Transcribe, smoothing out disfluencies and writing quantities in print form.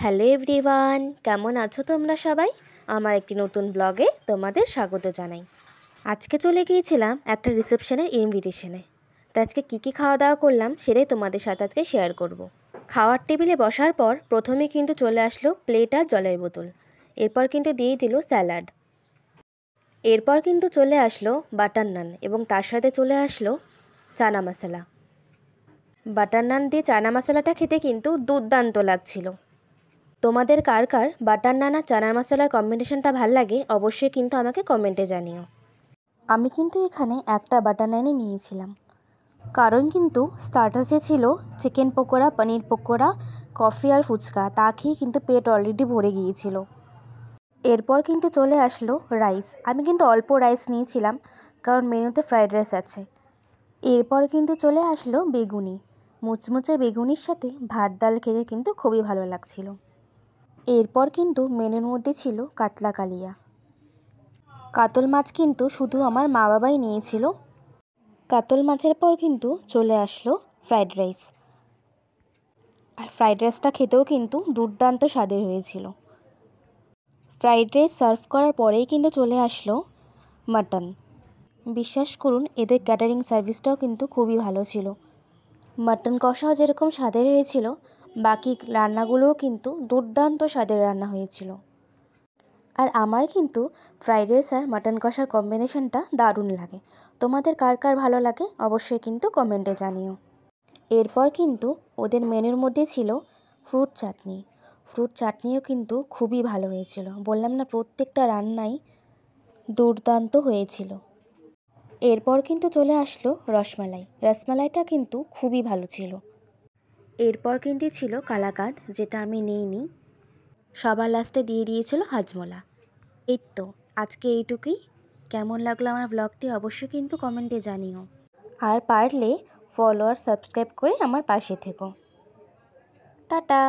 Hello everyone, কেমন আছো তোমরা সবাই? আমার একটি নতুন ব্লগে তোমাদের স্বাগত জানাই। আজকে চলে গিয়েছিলাম একটা রিসেপশনের ইনভিটেশনে। তো আজকে কী খাওয়া দাওয়া করলাম সেটাই তোমাদের সাথে আজকে শেয়ার করব। খাওয়ার টেবিলে বসার পর প্রথমে কিন্তু চলে আসলো প্লেট আর জলের বোতল। এরপর কিন্তু দিয়ে দিল স্যালাড। এরপর কিন্তু চলে আসলো বাটার নান এবং তার সাথে চলে আসলো চানা মশলা। বাটার নান দিয়ে চানা মশলাটা খেতে কিন্তু দুর্দান্ত লাগছিল। তোমাদের কার কার বাটার নান আর চানা মশলার কম্বিনেশনটা ভাল লাগে অবশ্যই কিন্তু আমাকে কমেন্টে জানিও। আমি কিন্তু এখানে একটা বাটার নানই নিয়েছিলাম, কারণ কিন্তু স্টার্টার্সে ছিল চিকেন পকোড়া, পনির পকোড়া, কফি আর ফুচকা। তা খেয়ে কিন্তু পেট অলরেডি ভরে গিয়েছিল। এরপর কিন্তু চলে আসলো রাইস। আমি কিন্তু অল্প রাইস নিয়েছিলাম কারণ মেনুতে ফ্রাইড রাইস আছে। এরপর কিন্তু চলে আসলো বেগুনি। মুচমুচে বেগুনির সাথে ভাত ডাল খেতে কিন্তু খুবই ভালো লাগছিল। এরপর কিন্তু মেনুর মধ্যে ছিল কাতলা কালিয়া। কাতল মাছ কিন্তু শুধু আমার মা বাবাই নিয়েছিল। কাতল মাছের পর কিন্তু চলে আসলো ফ্রাইড রাইস। আর ফ্রাইড রাইসটা খেতেও কিন্তু দুর্দান্ত স্বাদের হয়েছিল। ফ্রাইড রাইস সার্ভ করার পরেই কিন্তু চলে আসলো মাটন। বিশ্বাস করুন, এদের ক্যাটারিং সার্ভিসটাও কিন্তু খুবই ভালো ছিল। মাটন কষাও যেরকম স্বাদের হয়েছিল, বাকি রান্নাগুলোও কিন্তু দুর্দান্ত স্বাদের রান্না হয়েছিল। আর আমার কিন্তু ফ্রাইড রাইস আর মাটন কষার কম্বিনেশনটা দারুণ লাগে। তোমাদের কার কার ভালো লাগে অবশ্যই কিন্তু কমেন্টে জানিও। এরপর কিন্তু ওদের মেনুর মধ্যে ছিল ফ্রুট চাটনি। ফ্রুট চাটনিও কিন্তু খুবই ভালো হয়েছিল। বললাম না, প্রত্যেকটা রান্নাই দুর্দান্ত হয়েছিল। এরপর কিন্তু চলে আসলো রসমালাই। রসমালাইটা কিন্তু খুবই ভালো ছিল। এরপর কিন্তু ছিল কালাকাঁদ, যেটা আমি নিইনি। সবার লাস্টে দিয়ে দিয়েছিল হাজমোলা। এই তো আজকে এইটুকুই। কেমন লাগলো আমার ব্লগটি অবশ্যই কিন্তু কমেন্টে জানিও। আর পারলে ফলো আর সাবস্ক্রাইব করে আমার পাশে থেকো। টাটা।